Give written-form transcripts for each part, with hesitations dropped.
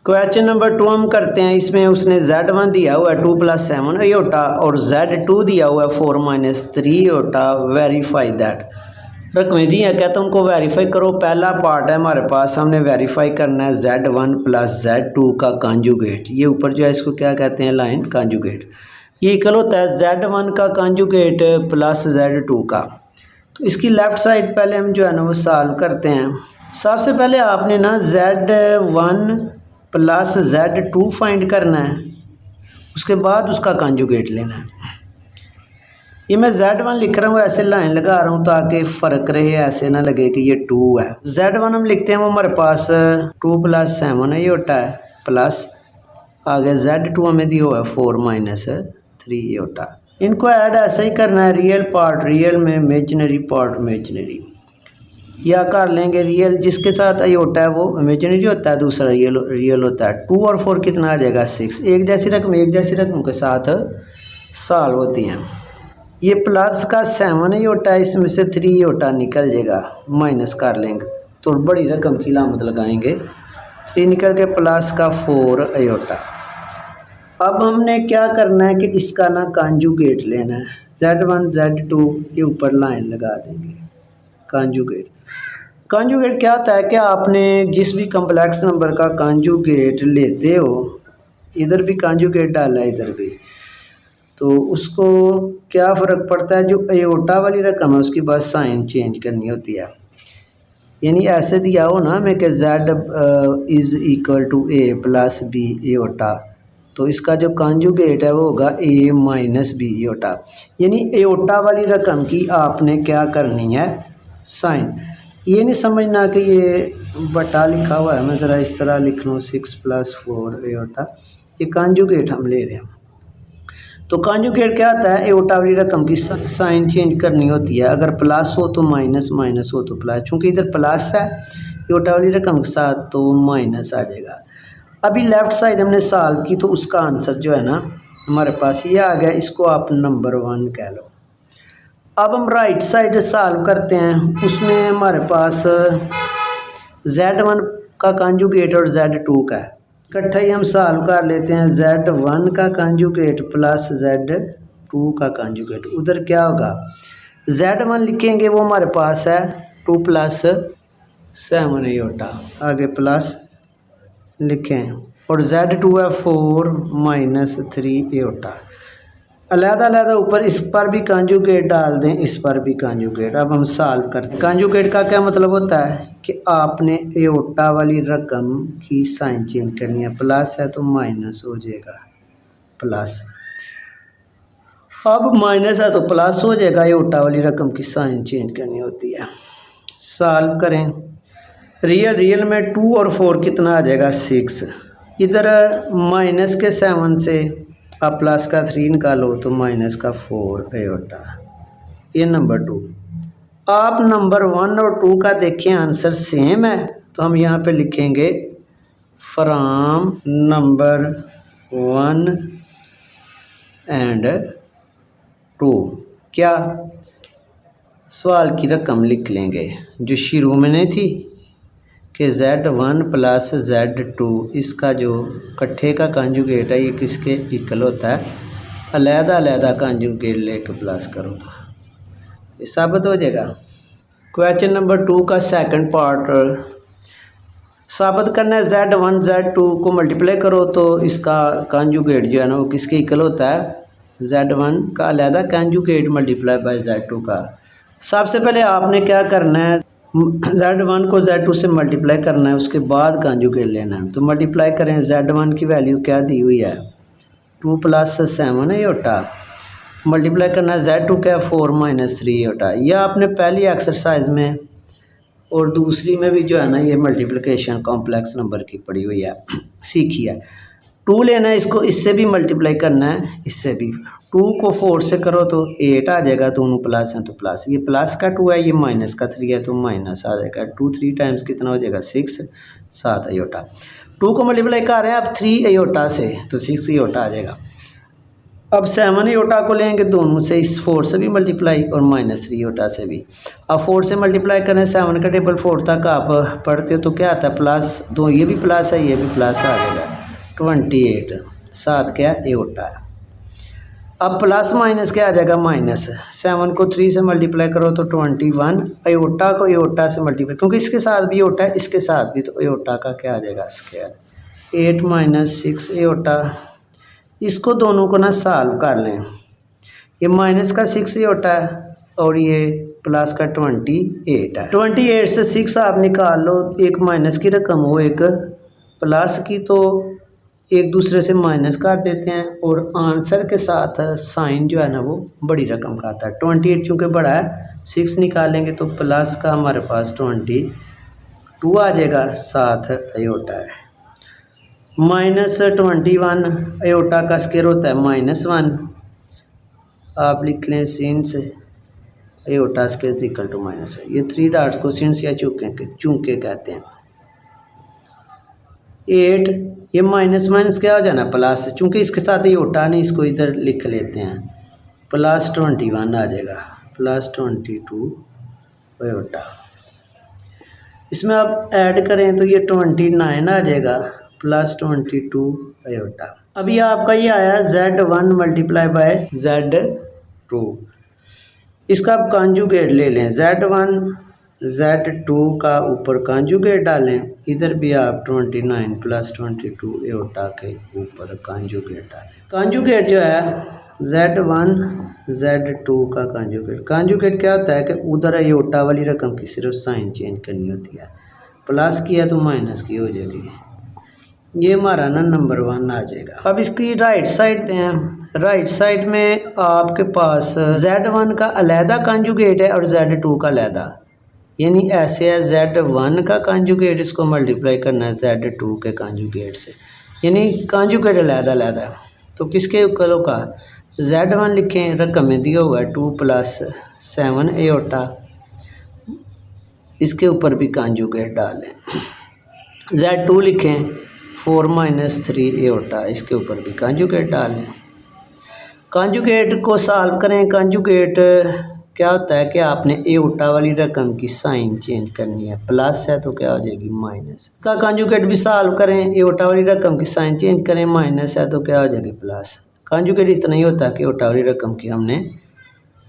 Question number 2 हम करते हैं। इसमें उसने Z1 दिया हुआ है 2 + 7 आयोटा और Z2 दिया हुआ है 4 - 3 आयोटा। Verify that. रकमें दी है, कहता हूँ उनको वेरीफाई करो। पहला पार्ट है हमारे पास, हमने वेरीफाई करना है Z1 + Z2 का कॉन्जुगेट। ये ऊपर जो है इसको क्या कहते हैं, लाइन कॉन्जुगेट। ये इक्वल होता है Z1 का कॉन्जुगेट प्लस Z2 का। तो इसकी लेफ्ट साइड पहले हम जो है ना वो सॉल्व करते हैं। सबसे पहले आपने ना Z1 + Z2 फाइंड करना है, उसके बाद उसका कॉन्जुगेट लेना है। ये मैं Z1 लिख रहा हूँ, ऐसे लाइन लगा रहा हूँ ताकि फ़र्क रहे, ऐसे ना लगे कि ये 2 है। Z1 हम लिखते हैं वो हमारे पास 2 + 7 है, ये होता है प्लस आगे Z2 हमें दिया हुआ है 4 - 3 ये होता है। इनको ऐड ऐसा ही करना है, रियल पार्ट रियल में, इमेजिनरी पार्ट इमेजिनरी। या कर लेंगे रियल जिसके साथ आयोटा है वो इमेजिनरी होता है, दूसरा रियल होता है। 2 और 4 कितना आ जाएगा 6। एक जैसी रकम के साथ सॉल्व होती हैं। ये प्लस का 7 आयोटा है, इसमें से 3 आयोटा निकल जाएगा, माइनस कर लेंगे तो बड़ी रकम की लामत लगाएंगे। 3 निकल के प्लस का 4 आयोटा। अब हमने क्या करना है कि इसका ना कॉन्जुगेट लेना है। Z1 Z2 के ऊपर लाइन लगा देंगे। कॉन्जुगेट क्या होता है कि आपने जिस भी कम्प्लेक्स नंबर का कॉन्जुगेट लेते हो, इधर भी कॉन्जुगेट डाला है इधर भी, तो उसको क्या फ़र्क पड़ता है, जो आयोटा वाली रकम है उसकी बस साइन चेंज करनी होती है। यानी ऐसे दिया हो ना हमें कि Z = A + B आयोटा, तो इसका जो कॉन्जुगेट है वो होगा A - B आयोटा। यानी आयोटा वाली रकम की आपने क्या करनी है, साइन। ये नहीं समझना कि ये बटा लिखा हुआ है, मैं ज़रा इस तरह लिख लूँ 6 + 4 आयोटा। ये कॉन्जुगेट हम ले रहे हैं। तो कॉन्जुगेट क्या आता है, आयोटा वाली रकम की साइन चेंज करनी होती है। अगर प्लस हो तो माइनस, माइनस हो तो प्लस। चूँकि इधर प्लस है आयोटा वाली रकम के साथ तो माइनस आ जाएगा। अभी लेफ़्ट साइड हमने सॉल्व की तो उसका आंसर जो है ना हमारे पास ये आ गया। इसको आप नंबर 1 कह लो। अब हम राइट साइड सॉल्व करते हैं। उसमें हमारे पास Z1 का कॉन्जुगेट और Z2 का है, इकट्ठा ही हम सॉल्व कर लेते हैं। Z1 का कॉन्जुगेट प्लस Z2 का कॉन्जुगेट। उधर क्या होगा, Z1 लिखेंगे वो हमारे पास है 2 + 7 आयोटा, आगे प्लस लिखें, और Z2 है 4 - 3 आयोटा। अलग-अलग ऊपर इस पर भी कॉन्जुगेट डाल दें, इस पर भी कॉन्जुगेट। अब हम सॉल्व करते हैं। कॉन्जुगेट का क्या मतलब होता है कि आपने आयोटा वाली रकम की साइन चेंज करनी है। प्लस है तो माइनस हो जाएगा प्लस, अब माइनस है तो प्लस हो जाएगा। आयोटा वाली रकम की साइन चेंज करनी होती है। सॉल्व करें। रियल में 2 और 4 कितना आ जाएगा 6। इधर माइनस के 7 से आप प्लस का 3 निकालो तो माइनस का 4 आयोटा। ये नंबर 2। आप नंबर 1 और 2 का देखें आंसर सेम है, तो हम यहाँ पे लिखेंगे फ्रॉम नंबर 1 एंड 2। क्या सवाल की रकम लिख लेंगे जो शुरू में नहीं थी कि Z1 + Z2, इसका जो इकट्ठे का कॉन्जुगेट है ये किसके इक्वल होता है, अलग-अलग कॉन्जुगेट लेके प्लस करो तो ये साबित हो जाएगा। क्वेश्चन नंबर 2 का सेकंड पार्ट साबित करना है। Z1 Z2 को मल्टीप्लाई करो तो इसका कॉन्जुगेट जो है ना वो किसके इक्वल होता है, Z1 का अलग कॉन्जुगेट मल्टीप्लाई बाय Z2 का। सबसे पहले आपने क्या करना है, Z1 को Z2 से मल्टीप्लाई करना है, उसके बाद कॉन्जुगेट लेना है। तो मल्टीप्लाई करें, Z1 की वैल्यू क्या दी हुई है 2 + 7 आयोटा, मल्टीप्लाई करना है Z2 क्या 4 - 3 आयोटा। यह आपने पहली एक्सरसाइज में और दूसरी में भी जो है ना ये मल्टीप्लिकेशन कॉम्प्लेक्स नंबर की पड़ी हुई है, सीखी है। 2 लेना है, इसको इससे भी मल्टीप्लाई करना है, इससे भी। 2 को 4 से करो तो 8 आ जाएगा, दोनों प्लस हैं तो प्लस। ये प्लस का 2 है, ये माइनस का 3 है तो माइनस आ जाएगा। 2 3 टाइम्स कितना हो जाएगा 6, 7 आयोटा। 2 को मल्टीप्लाई कर रहे हैं अब 3 आयोटा से तो 6 आयोटा आ जाएगा। अब 7 एओटा को लेंगे दोनों से, इस 4 से भी मल्टीप्लाई और -3 एओटा से भी। अब 4 से मल्टीप्लाई करें 7 का टेबल 4 तक आप पढ़ते हो तो क्या आता है प्लस, दो ये भी प्लस है ये भी प्लस आ जाएगा 28, 7 क्या एओटा। अब प्लस माइनस क्या आ जाएगा माइनस, 7 को 3 से मल्टीप्लाई करो तो 21, एओटा को एओटा से मल्टीप्लाई, क्योंकि इसके साथ भी एओटा है इसके साथ भी, तो एओटा का क्या आ जाएगा स्क्वायर, 8 - 6 एओटा। इसको दोनों को ना सॉल्व कर लें, ये माइनस का 6 एओटा है और ये प्लस का 28 है। 28 से 6 आप निकाल लो, एक माइनस की रकम हो एक प्लस की, तो एक दूसरे से माइनस कर देते हैं और आंसर के साथ साइन जो है ना वो बड़ी रकम का आता है। 28 चूँकि बड़ा है 6 निकालेंगे तो प्लस का हमारे पास 22 आ जाएगा, 7 एओटा है। -21 एओटा का स्क्वायर होता है -1, आप लिख लें since iota square equal to -1। ये 3 डॉट्स को सिंस या चूंके कहते हैं। 8 ये माइनस माइनस क्या हो जाना प्लस, चूंकि इसके साथ एओटा नहीं इसको इधर लिख लेते हैं, +21 आ जाएगा, +22 एओटा। इसमें आप ऐड करें तो ये 29 आ जाएगा, +22 एओटा। अभी आपका ये आया Z1 मल्टीप्लाई बाय Z2, इसका आप कॉन्जुगेट ले लें, Z1 Z2 का ऊपर कॉन्जुगेट डालें, इधर भी आप 29 + 22 एओटा के ऊपर कॉन्जुगेट डालें। कॉन्जुगेट जो है Z1 Z2 का कॉन्जुगेट क्या होता है कि उधर एओटा वाली रकम की सिर्फ साइन चेंज करनी होती है, प्लस किया तो माइनस की हो जाएगी, ये हमारा ना नंबर 1 आ जाएगा। अब इसकी राइट साइड दें, राइट साइड में आपके पास Z1 का अलहदा कॉन्जुगेट है और Z2 का अलहदा, यानी ऐसे है Z1 का कॉन्जुगेट, इसको मल्टीप्लाई करना है Z2 के कॉन्जुगेट से, यानी कॉन्जुगेट अलहदा अलहदा। तो किसके करो का Z1 लिखें, रकम में दिया हुआ है 2 + 7 एओटा, इसके ऊपर भी कॉन्जुगेट डालें। Z2 लिखें 4 - 3 एओटा, इसके ऊपर भी कॉन्जुगेट डालें। कॉन्जुगेट को सॉल्व करें, कॉन्जुगेट क्या होता है कि आपने एओटा वाली रकम की साइन चेंज करनी है, प्लस है तो क्या हो जाएगी माइनस। का कॉन्जुगेट भी सॉल्व करें, एओटा वाली रकम की साइन चेंज करें, माइनस है तो क्या हो जाएगी प्लस। कॉन्जुगेट इतना ही होता है कि एओटा वाली रकम की हमने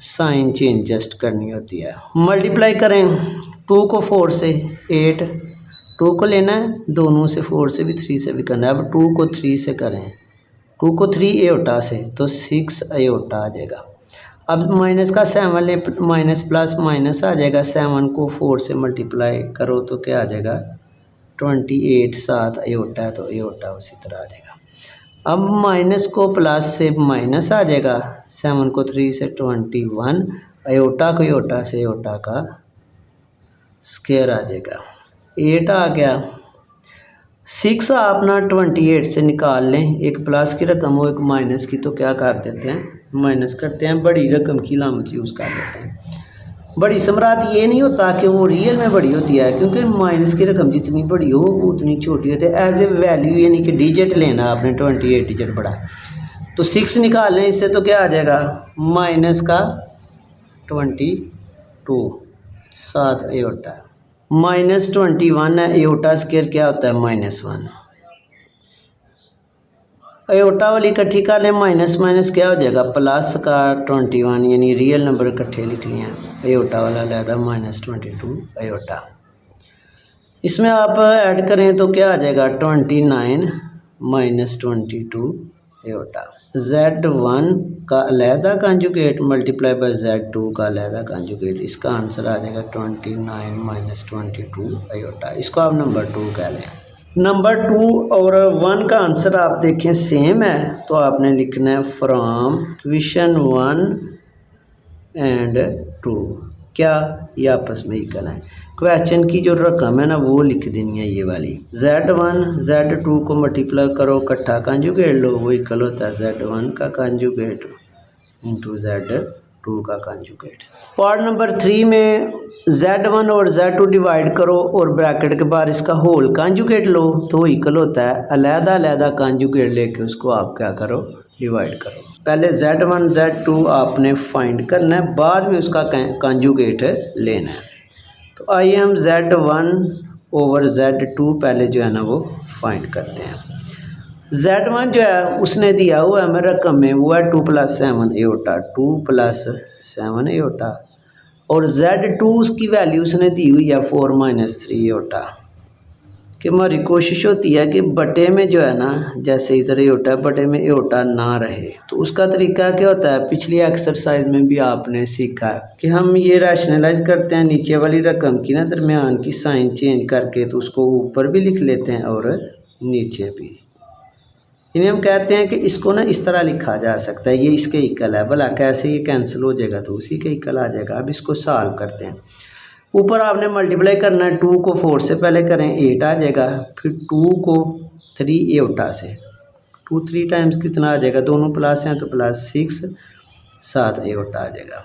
साइन चेंज जस्ट करनी होती है। मल्टीप्लाई करें 2 को 4 से 8, 2 को लेना है दोनों से, 4 से भी 3 से भी करना है। अब 2 को 3 से करें, 2 को 3 एओटा से तो 6 एओटा आ जाएगा। अब माइनस का 7 ले, माइनस प्लस माइनस आ जाएगा, 7 को 4 से मल्टीप्लाई करो तो क्या आ जाएगा 28, 7 एओटा है तो एओटा उसी तरह आ जाएगा। अब माइनस को प्लस से माइनस आ जाएगा, 7 को 3 से 21, एओटा को एओटा से एओटा का स्क्वायर आ जाएगा, 8 आ गया। 6 आप ना 28 से निकाल लें, एक प्लस की रकम हो एक माइनस की, तो क्या कर देते हैं माइनस करते हैं, बड़ी रकम की लामत यूज़ कर लेते हैं। बड़ी समरात ये नहीं होता कि वो रियल में बड़ी होती है, क्योंकि माइनस की रकम जितनी बड़ी हो वो उतनी छोटी होती है। एज ए वैल्यू यानी कि डिजिट लेना आपने, 28 डिजिट बड़ा, तो 6 निकाल लें इससे, तो क्या आ जाएगा माइनस का 22, 7 एओटा। -21 है, एओटा स्क्वायर क्या होता है -1, एओटा वाली इकट्ठी कर लें, माइनस माइनस क्या हो जाएगा प्लस का 21, यानी रियल नंबर इकट्ठे लिख लिए हैं, एओटा वाला अलहदा -22 एओटा। इसमें आप ऐड करें तो क्या आ जाएगा 29 - 22 एओटा। Z1 का अलहदा कॉन्जुगेट मल्टीप्लाई बाय Z2 का अलहदा कॉन्जुगेट, इसका आंसर आ जाएगा 29 - 22 एओटा। इसको आप नंबर 2 कह लें। नंबर 2 और 1 का आंसर आप देखें सेम है, तो आपने लिखना है फ्रॉम क्वेश्चन 1 एंड 2, क्या ये आपस में इक्वल है। क्वेश्चन की जो रकम है ना वो लिख देनी है ये वाली, Z1 Z2 को मल्टीप्लाई करो, इकट्ठा कॉन्जुगेट लो, वो इक्वल होता है Z1 का कॉन्जुगेट इंटू Z2 का कॉन्जुगेट। पार्ट नंबर 3 में Z1 और Z2 डिवाइड करो और ब्रैकेट के बाहर इसका होल कॉन्जुगेट लो, तो इक्वल होता है अलहदा अलहदा कॉन्जुगेट लेके उसको आप क्या करो डिवाइड करो। पहले Z1 Z2 आपने फाइंड करना है, बाद में उसका कंजुगेट लेना है। तो आइए हम Z1 ओवर Z2 पहले जो है ना वो फाइंड करते हैं। Z1 जो है उसने दिया हुआ है हमें रकम में, वो है 2 + 7 एओटा, 2 + 7 एओटा, और Z2 उसकी वैल्यू उसने दी हुई है 4 - 3 एओटा। कि हमारी कोशिश होती है कि बटे में जो है ना, जैसे इधर एओटा है, बटे में एओटा ना रहे। तो उसका तरीका क्या होता है, पिछली एक्सरसाइज में भी आपने सीखा है कि हम ये रैशनलाइज करते हैं नीचे वाली रकम की ना दरमियान की साइन चेंज करके, तो उसको ऊपर भी लिख लेते हैं और नीचे भी। इन्हें हम कहते हैं कि इसको ना इस तरह लिखा जा सकता है, ये इसके इक्वल है। भला कैसे ये कैंसिल हो जाएगा, तो उसी के इक्वल आ जाएगा। अब इसको सॉल्व करते हैं। ऊपर आपने मल्टीप्लाई करना है, 2 को 4 से पहले करें 8 आ जाएगा, फिर 2 को 3 एओटा से, 2 3 टाइम्स कितना आ जाएगा, दोनों प्लस हैं तो +6 7 एओटा आ जाएगा।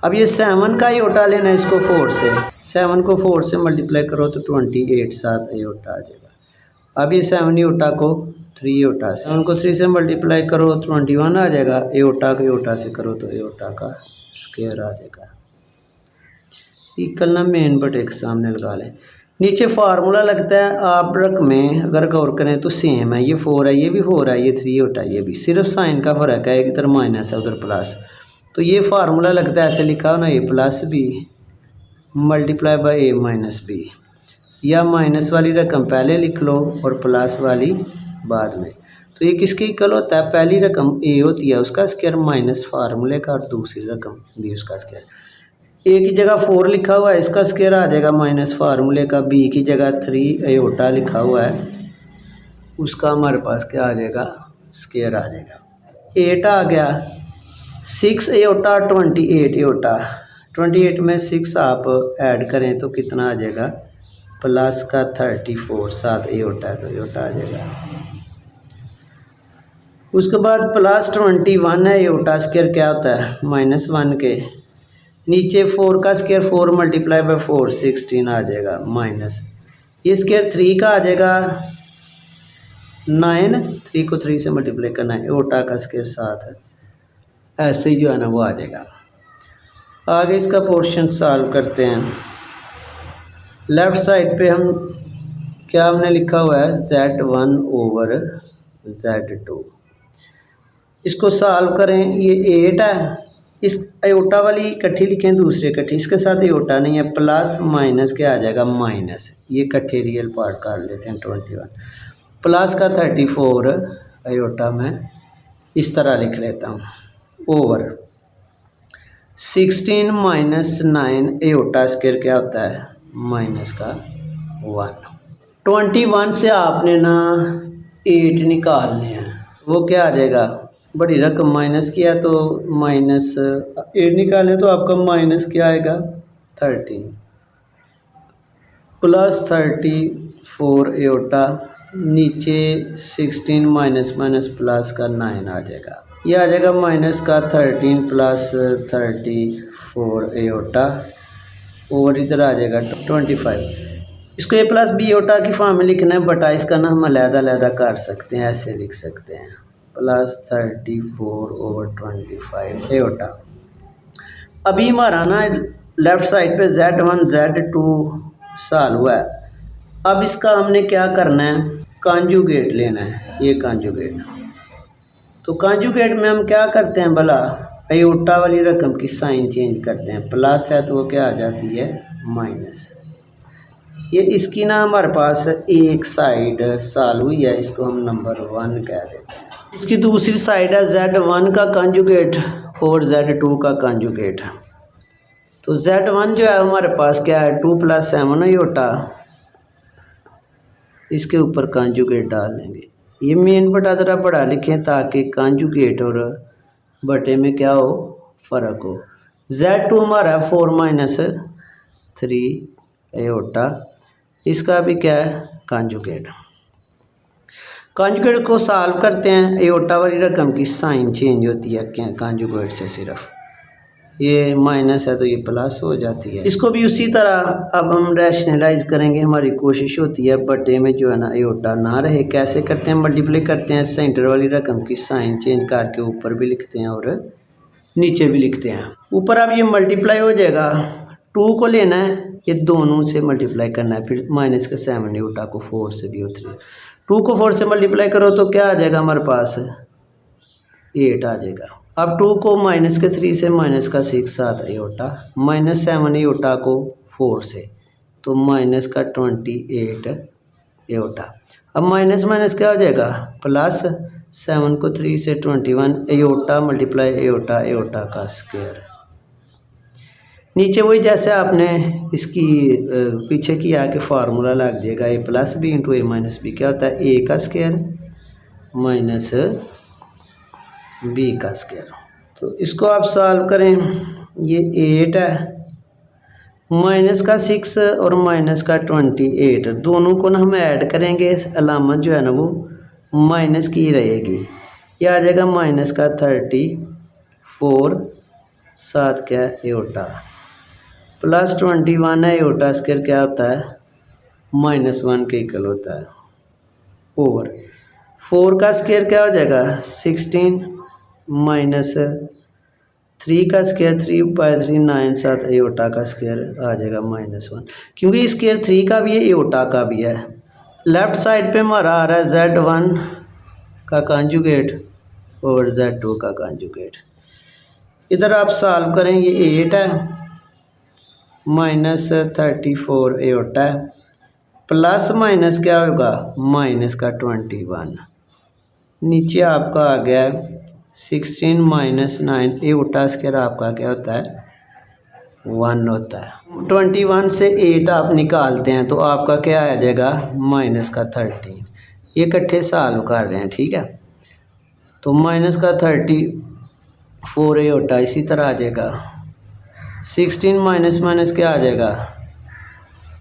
अब ये 7 का एओटा लेना है, इसको 4 से, 7 को 4 से मल्टीप्लाई करो तो 28 7 एओटा आ जाएगा। अब ये 7 एओटा को 3 एओटा से, 7 को 3 से मल्टीप्लाई करो 21 आ जाएगा, एओटा को एओटा से करो तो एओटा का स्क्वायर आ जाएगा। इक्वल ना मेन बटे के सामने लगा लें। नीचे फार्मूला लगता है, आप रक में अगर गौर करें तो सेम है, ये 4 है, ये भी 4 है, ये 3 होता है, ये भी, सिर्फ साइन का फ़र्क है, एक इधर माइनस है उधर प्लस। तो ये फार्मूला लगता है, ऐसे लिखा हो ना, a + b multiply by a - b, या माइनस वाली रकम पहले लिख लो और प्लस वाली बाद में। तो ये किसके इक्वल होता है, पहली रकम a होती है उसका स्क्वायर माइनस फार्मूले का, और दूसरी रकम b उसका स्क्वायर। a की जगह 4 लिखा हुआ है, इसका स्क्वायर आ जाएगा माइनस फार्मूले का, b की जगह 3 एओटा लिखा हुआ है, उसका हमारे पास क्या आ जाएगा, स्क्वायर आ जाएगा। 8 आ गया, 6 एओटा 28 एओटा, 28 में 6 आप ऐड करें तो कितना आ जाएगा, प्लस का 34 7 एओटा है तो एओटा आ जाएगा। उसके बाद +21 है, एओटा स्क्वायर क्या होता है, -1 के नीचे 4 का स्क्वायर 4 मल्टीप्लाई बाय 4 16 आ जाएगा, माइनस ये स्क्वायर 3 का आ जाएगा 9, 3 को 3 से मल्टीप्लाई करना है, एओटा का स्क्वायर 7 है, ऐसे ही जो है ना वो आ जाएगा। आगे इसका पोर्शन सॉल्व करते हैं। लेफ़्ट साइड पे हम क्या हमने लिखा हुआ है, Z1 ओवर Z2। इसको सॉल्व करें, ये 8 है, इस एओटा वाली इकट्ठी लिखें, दूसरे इकट्ठी, इसके साथ एओटा नहीं है, प्लस माइनस क्या आ जाएगा, माइनस, ये इकट्ठे रियल पार्ट काट लेते हैं 21, प्लस का 34 एओटा में इस तरह लिख लेता हूँ, ओवर 16 - 9 एओटा स्क्वायर क्या होता है, माइनस का 1। 21 से आपने ना 8 निकालने हैं, वो क्या आ जाएगा, बड़ी रकम माइनस किया तो -8 निकालें तो आपका माइनस क्या आएगा, 13 प्लस 34 एओटा, नीचे 16 माइनस प्लस का 9 आ जाएगा, ये आ जाएगा माइनस का 13 प्लस 34 एओटा, और इधर आ जाएगा 25। इसको a + b एओटा की फॉर्म में लिखना है, बटा इसका ना हम अलग-अलग कर सकते हैं, ऐसे लिख सकते हैं, +34 ओवर 25 एओटा। अभी हमारा ना लेफ़्ट साइड पे Z1 Z2 सॉल्व हुआ है। अब इसका हमने क्या करना है, कॉन्जुगेट लेना है, ये कॉन्जुगेट। तो कॉन्जुगेट में हम क्या करते हैं, भला एओटा वाली रकम की साइन चेंज करते हैं, प्लस है तो वो क्या आ जाती है, माइनस। ये इसकी ना हमारे पास एक साइड सॉल्व हुई है, इसको हम नंबर 1 कह देते हैं। इसकी दूसरी साइड है Z1 का कॉन्जुगेट और Z2 का कॉन्जुगेट। तो Z1 जो है हमारे पास क्या है, 2 + 7 एओटा, इसके ऊपर कॉन्जुगेट डाल देंगे। ये मेन बटा ज़रा बड़ा लिखें ताकि कॉन्जुगेट और बटे में क्या हो, फ़र्क हो। Z2 हमारा 4 - 3 एओटा, इसका भी क्या है, कॉन्जुगेट। कॉन्जुगेट को सॉल्व करते हैं, एओटा वाली रकम की साइन चेंज होती है क्या कॉन्जुगेट से सिर्फ, ये माइनस है तो ये प्लस हो जाती है। इसको भी उसी तरह अब हम रैशनलाइज करेंगे। हमारी कोशिश होती है बटे में जो है ना आयोटा ना रहे। कैसे करते हैं? मल्टीप्लाई करते हैं, सेंटर वाली रकम की साइन चेंज करके ऊपर भी लिखते हैं और नीचे भी लिखते हैं। ऊपर अब ये मल्टीप्लाई हो जाएगा, 2 को लेना है, ये दोनों से मल्टीप्लाई करना है, फिर माइनस का 7 आयोटा को 4 से भी 3। 2 को 4 से मल्टीप्लाई करो तो क्या आ जाएगा हमारे पास? 8 आ जाएगा। अब 2 को माइनस के 3 से माइनस का 6 7 आयोटा, माइनस 7 आयोटा को 4 से तो माइनस का 28 आयोटा। अब माइनस माइनस क्या हो जाएगा? प्लस 7 को 3 से 21 आयोटा मल्टीप्लाई आयोटा आयोटा का स्क्वायर। नीचे वही जैसे आपने इसकी पीछे किया कि फार्मूला लग जाएगा ए प्लस बी इंटू ए माइनस बी। क्या होता है? ए का स्क्वायर माइनस बी का स्क्वायर। तो इसको आप सॉल्व करें, ये 8 है, माइनस का 6 और माइनस का 28 दोनों को ना हम ऐड करेंगे, अलामत जो है ना वो माइनस की रहेगी। ये आ जाएगा माइनस का 34 साथ क्या है आयोटा प्लस 21 है आयोटा स्क्वायर क्या होता है? -1 के इक्वल होता है ओवर 4 का स्क्वायर क्या हो जाएगा? 16 माइनस 3 का स्क्वायर 3/3 9 7 आयोटा का स्क्वायर आ जाएगा -1, क्योंकि स्क्वायर 3 का भी है आयोटा का भी है। लेफ्ट साइड पे हमारा आ रहा है Z1 का कॉन्जुगेट और Z2 का कॉन्जुगेट। इधर आप सॉल्व करें, ये 8 है, -34 आयोटा है, प्लस माइनस क्या होगा? माइनस का 21। नीचे आपका आ गया 16 माइनस 9 आयोटा स्क्वायर आपका क्या होता है? 1 होता है। 21 से 8 आप निकालते हैं तो आपका क्या आ जाएगा? माइनस का 13। ये इकट्ठे सॉल्व कर रहे हैं, ठीक है। तो माइनस का 34 आयोटा इसी तरह आ जाएगा। 16 माइनस माइनस क्या आ जाएगा?